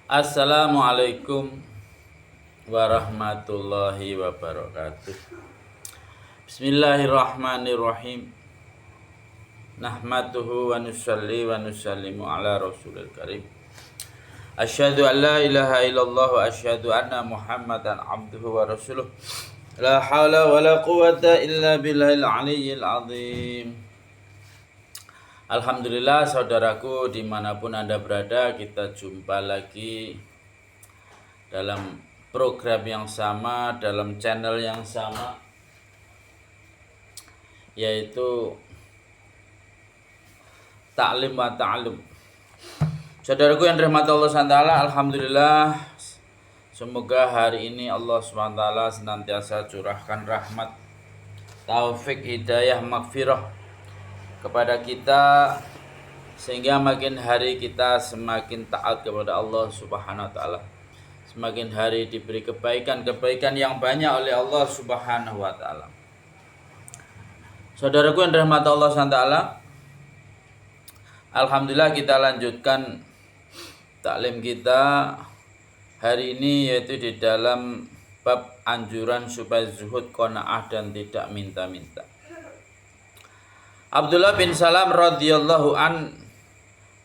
Assalamualaikum warahmatullahi wabarakatuh. Bismillahirrahmanirrahim. Nahmaduhu wa nusalli wa nusallimu ala rasulil karim. Asyhadu an la ilaha illallah wa asyhadu anna Muhammadan abduhu wa rasuluh. La haula wa la quwata illa billahil aliyyil azim. Alhamdulillah saudaraku dimanapun Anda berada, kita jumpa lagi dalam program yang sama, dalam channel yang sama, yaitu Ta'lim wa Ta'allum. Saudaraku yang dirahmati Allah SWT, alhamdulillah, semoga hari ini Allah SWT senantiasa curahkan rahmat, taufik, hidayah, maghfirah kepada kita, sehingga makin hari kita semakin taat kepada Allah Subhanahu wa taala. Semakin hari diberi kebaikan-kebaikan yang banyak oleh Allah Subhanahu wa taala. Saudaraku yang dirahmati Allah SWT, alhamdulillah kita lanjutkan taklim kita hari ini, yaitu di dalam bab anjuran supaya zuhud, qanaah dan tidak minta-minta. Abdullah bin Salam radhiyallahu an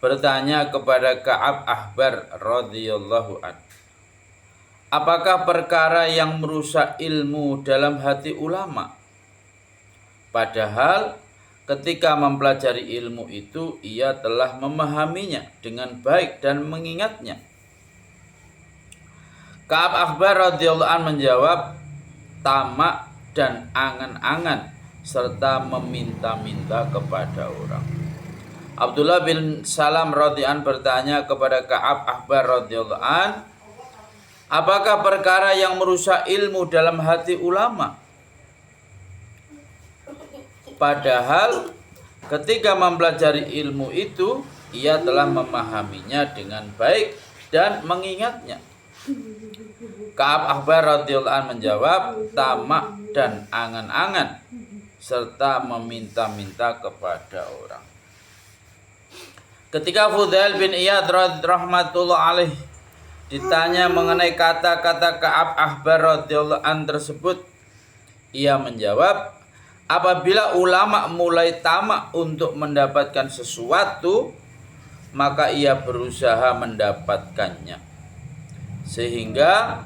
bertanya kepada Ka'ab Ahbar radhiyallahu an, apakah perkara yang merusak ilmu dalam hati ulama? Padahal ketika mempelajari ilmu itu ia telah memahaminya dengan baik dan mengingatnya. Ka'ab Ahbar radhiyallahu an menjawab, tamak dan angan-angan serta meminta-minta kepada orang. Abdullah bin Salam radhiyallahu an bertanya kepada Ka'ab Ahbar radhiyallahu an, apakah perkara yang merusak ilmu dalam hati ulama? Padahal ketika mempelajari ilmu itu ia telah memahaminya dengan baik dan mengingatnya. Ka'ab Ahbar radhiyallahu an menjawab, tamak dan angan-angan serta meminta-minta kepada orang. Ketika Fudail bin Iyad rahmatullah alaih ditanya mengenai kata-kata Ka'ab Ahbar radhiyallahu an tersebut, ia menjawab, apabila ulama mulai tamak untuk mendapatkan sesuatu, maka ia berusaha mendapatkannya sehingga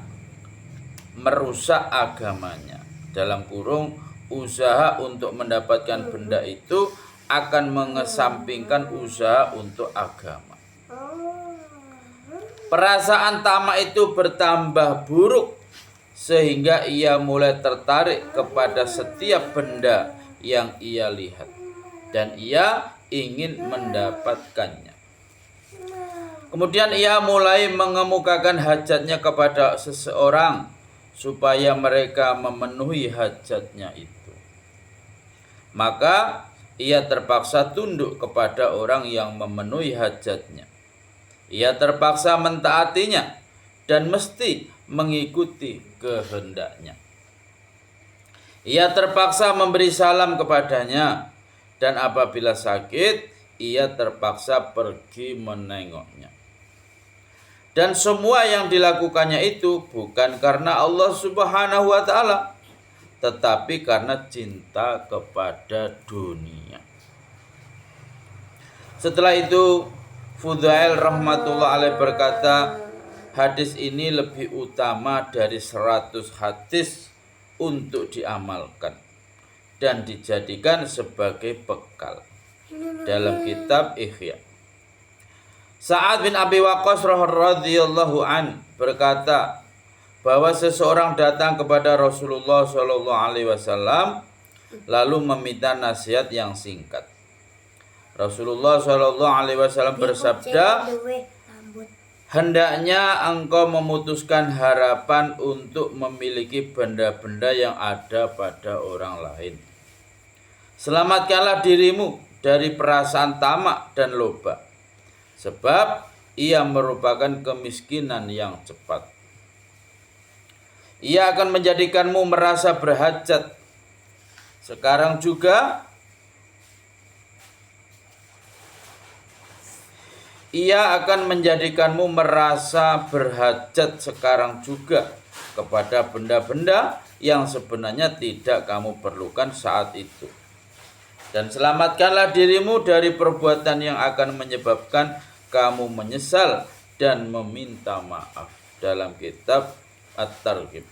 merusak agamanya. Dalam kurung, usaha untuk mendapatkan benda itu akan mengesampingkan usaha untuk agama. Perasaan tamak itu bertambah buruk sehingga ia mulai tertarik kepada setiap benda yang ia lihat dan ia ingin mendapatkannya. Kemudian ia mulai mengemukakan hajatnya kepada seseorang supaya mereka memenuhi hajatnya itu. Maka ia terpaksa tunduk kepada orang yang memenuhi hajatnya. Ia terpaksa mentaatinya dan mesti mengikuti kehendaknya. Ia terpaksa memberi salam kepadanya, dan apabila sakit ia terpaksa pergi menengoknya. Dan semua yang dilakukannya itu bukan karena Allah Subhanahu wa taala, tetapi karena cinta kepada dunia. Setelah itu Fudail rahmatullah alaih berkata, hadis ini lebih utama dari 100 hadis untuk diamalkan dan dijadikan sebagai bekal dalam kitab Ihya. Sa'ad bin Abi Waqqas radhiyallahu an berkata bahwa seseorang datang kepada Rasulullah Shallallahu Alaihi Wasallam lalu meminta nasihat yang singkat. Rasulullah Shallallahu Alaihi Wasallam bersabda, hendaknya engkau memutuskan harapan untuk memiliki benda-benda yang ada pada orang lain. Selamatkanlah dirimu dari perasaan tamak dan loba, sebab ia merupakan kemiskinan yang cepat. Ia akan menjadikanmu merasa berhajat sekarang juga ia akan menjadikanmu merasa berhajat sekarang juga kepada benda-benda yang sebenarnya tidak kamu perlukan saat itu. Dan selamatkanlah dirimu dari perbuatan yang akan menyebabkan kamu menyesal dan meminta maaf. Dalam kitab At-Targhib.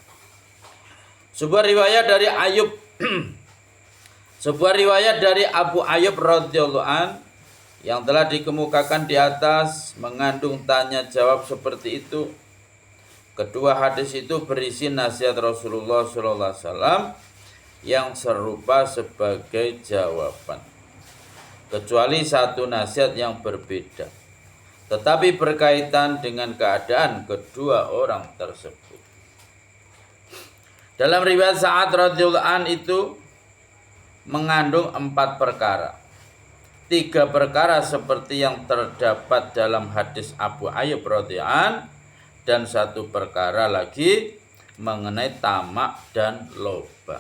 Sebuah riwayat dari Abu Ayyub radhiyallahu an yang telah dikemukakan di atas mengandung tanya jawab seperti itu. Kedua hadis itu berisi nasihat Rasulullah SAW yang serupa sebagai jawaban, kecuali satu nasihat yang berbeda, tetapi berkaitan dengan keadaan kedua orang tersebut. Dalam riwayat Sa'ad radhiyallahu an itu mengandung 4 perkara. 3 perkara seperti yang terdapat dalam hadis Abu Ayyub radhiyallahu an, dan 1 perkara lagi mengenai tamak dan loba.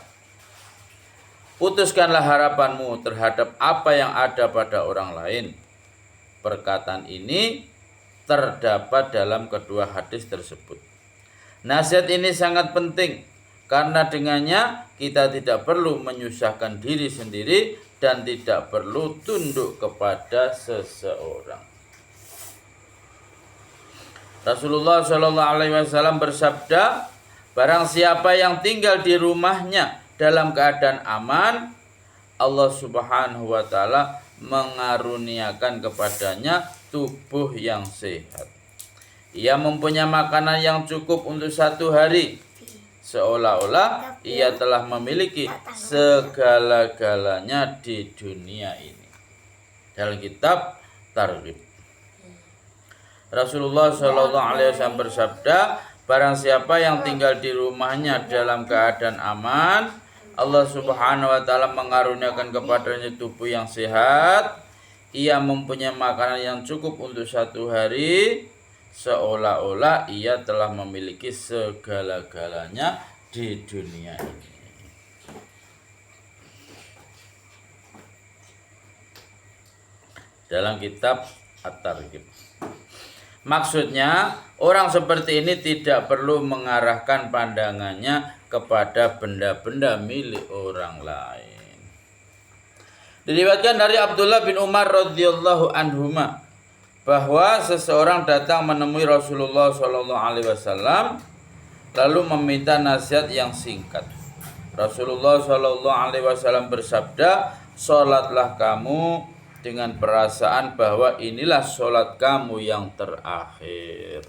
Putuskanlah harapanmu terhadap apa yang ada pada orang lain. Perkataan ini terdapat dalam kedua hadis tersebut. Nasihat ini sangat penting karena dengannya kita tidak perlu menyusahkan diri sendiri dan tidak perlu tunduk kepada seseorang. Rasulullah SAW bersabda, barang siapa yang tinggal di rumahnya dalam keadaan aman, Allah Subhanahu wa taala mengaruniakan kepadanya tubuh yang sehat. Ia mempunyai makanan yang cukup untuk 1 hari, seolah-olah ia telah memiliki segala-galanya di dunia ini. Dalam kitab Targhib. Rasulullah SAW bersabda, barang siapa yang tinggal di rumahnya dalam keadaan aman, Allah Subhanahu wa taala mengaruniakan kepadanya tubuh yang sehat. Ia mempunyai makanan yang cukup untuk 1 hari, seolah-olah ia telah memiliki segala-galanya di dunia ini. Dalam kitab At-Targhib. Maksudnya, orang seperti ini tidak perlu mengarahkan pandangannya kepada benda-benda milik orang lain. Diriwayatkan dari Abdullah bin Umar radhiyallahu anhuma bahwa seseorang datang menemui Rasulullah SAW lalu meminta nasihat yang singkat. Rasulullah SAW bersabda, "Salatlah kamu dengan perasaan bahwa inilah salat kamu yang terakhir.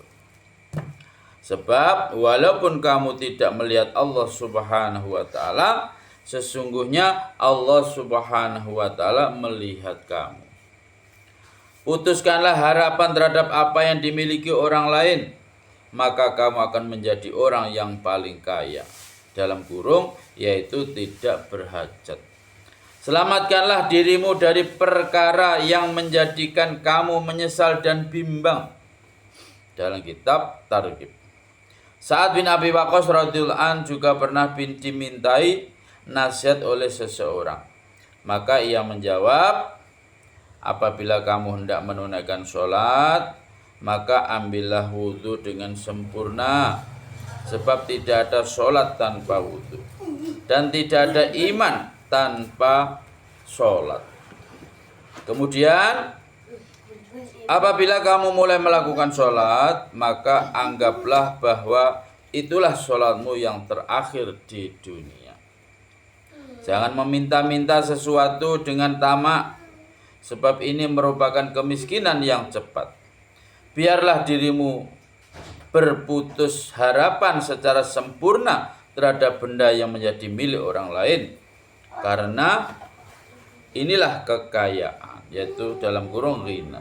Sebab walaupun kamu tidak melihat Allah Subhanahu wa taala, sesungguhnya Allah Subhanahu wa taala melihat kamu. Putuskanlah harapan terhadap apa yang dimiliki orang lain, maka kamu akan menjadi orang yang paling kaya." Dalam kurung, yaitu tidak berhajat. Selamatkanlah dirimu dari perkara yang menjadikan kamu menyesal dan bimbang. Dalam kitab Targhib. Sa'ad bin Abi Waqqas radhiyallahu an juga pernah dimintai nasihat oleh seseorang. Maka ia menjawab, apabila kamu hendak menunaikan sholat, maka ambillah wudhu dengan sempurna. Sebab tidak ada sholat tanpa wudhu, dan tidak ada iman tanpa sholat. Kemudian, apabila kamu mulai melakukan sholat, maka anggaplah bahwa itulah sholatmu yang terakhir di dunia. Jangan meminta-minta sesuatu dengan tamak, sebab ini merupakan kemiskinan yang cepat. Biarlah dirimu berputus harapan secara sempurna terhadap benda yang menjadi milik orang lain, karena inilah kekayaan, yaitu dalam kurung ghina.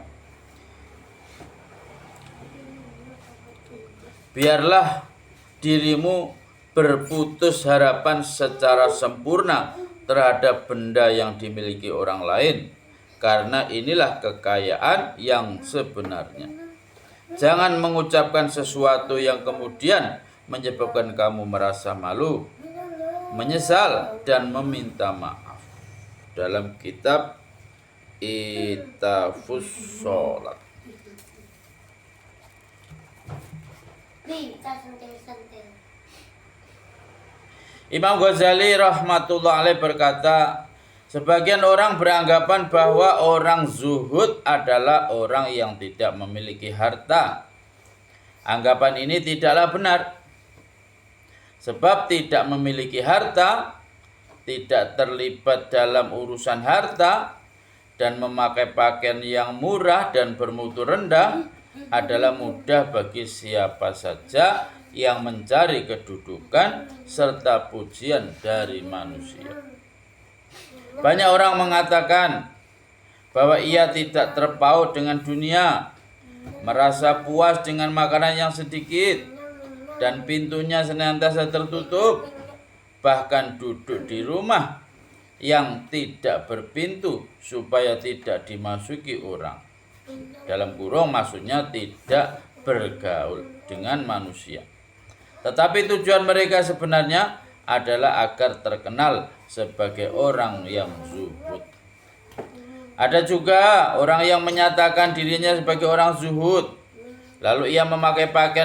Biarlah dirimu berputus harapan secara sempurna terhadap benda yang dimiliki orang lain, karena inilah kekayaan yang sebenarnya. Jangan mengucapkan sesuatu yang kemudian menyebabkan kamu merasa malu, menyesal, dan meminta maaf. Dalam kitab Itafus Sholat. Imam Ghazali rahmatullah alaih berkata, sebagian orang beranggapan bahwa orang zuhud adalah orang yang tidak memiliki harta. Anggapan ini tidaklah benar. Sebab tidak memiliki harta, tidak terlibat dalam urusan harta, dan memakai pakaian yang murah dan bermutu rendah adalah mudah bagi siapa saja yang mencari kedudukan serta pujian dari manusia. Banyak orang mengatakan bahwa ia tidak terpaut dengan dunia, merasa puas dengan makanan yang sedikit, dan pintunya senantiasa tertutup, bahkan duduk di rumah yang tidak berpintu supaya tidak dimasuki orang. Dalam kurung maksudnya tidak bergaul dengan manusia. Tetapi tujuan mereka sebenarnya adalah agar terkenal sebagai orang yang zuhud. Ada juga orang yang menyatakan dirinya sebagai orang zuhud, lalu ia memakai pakaian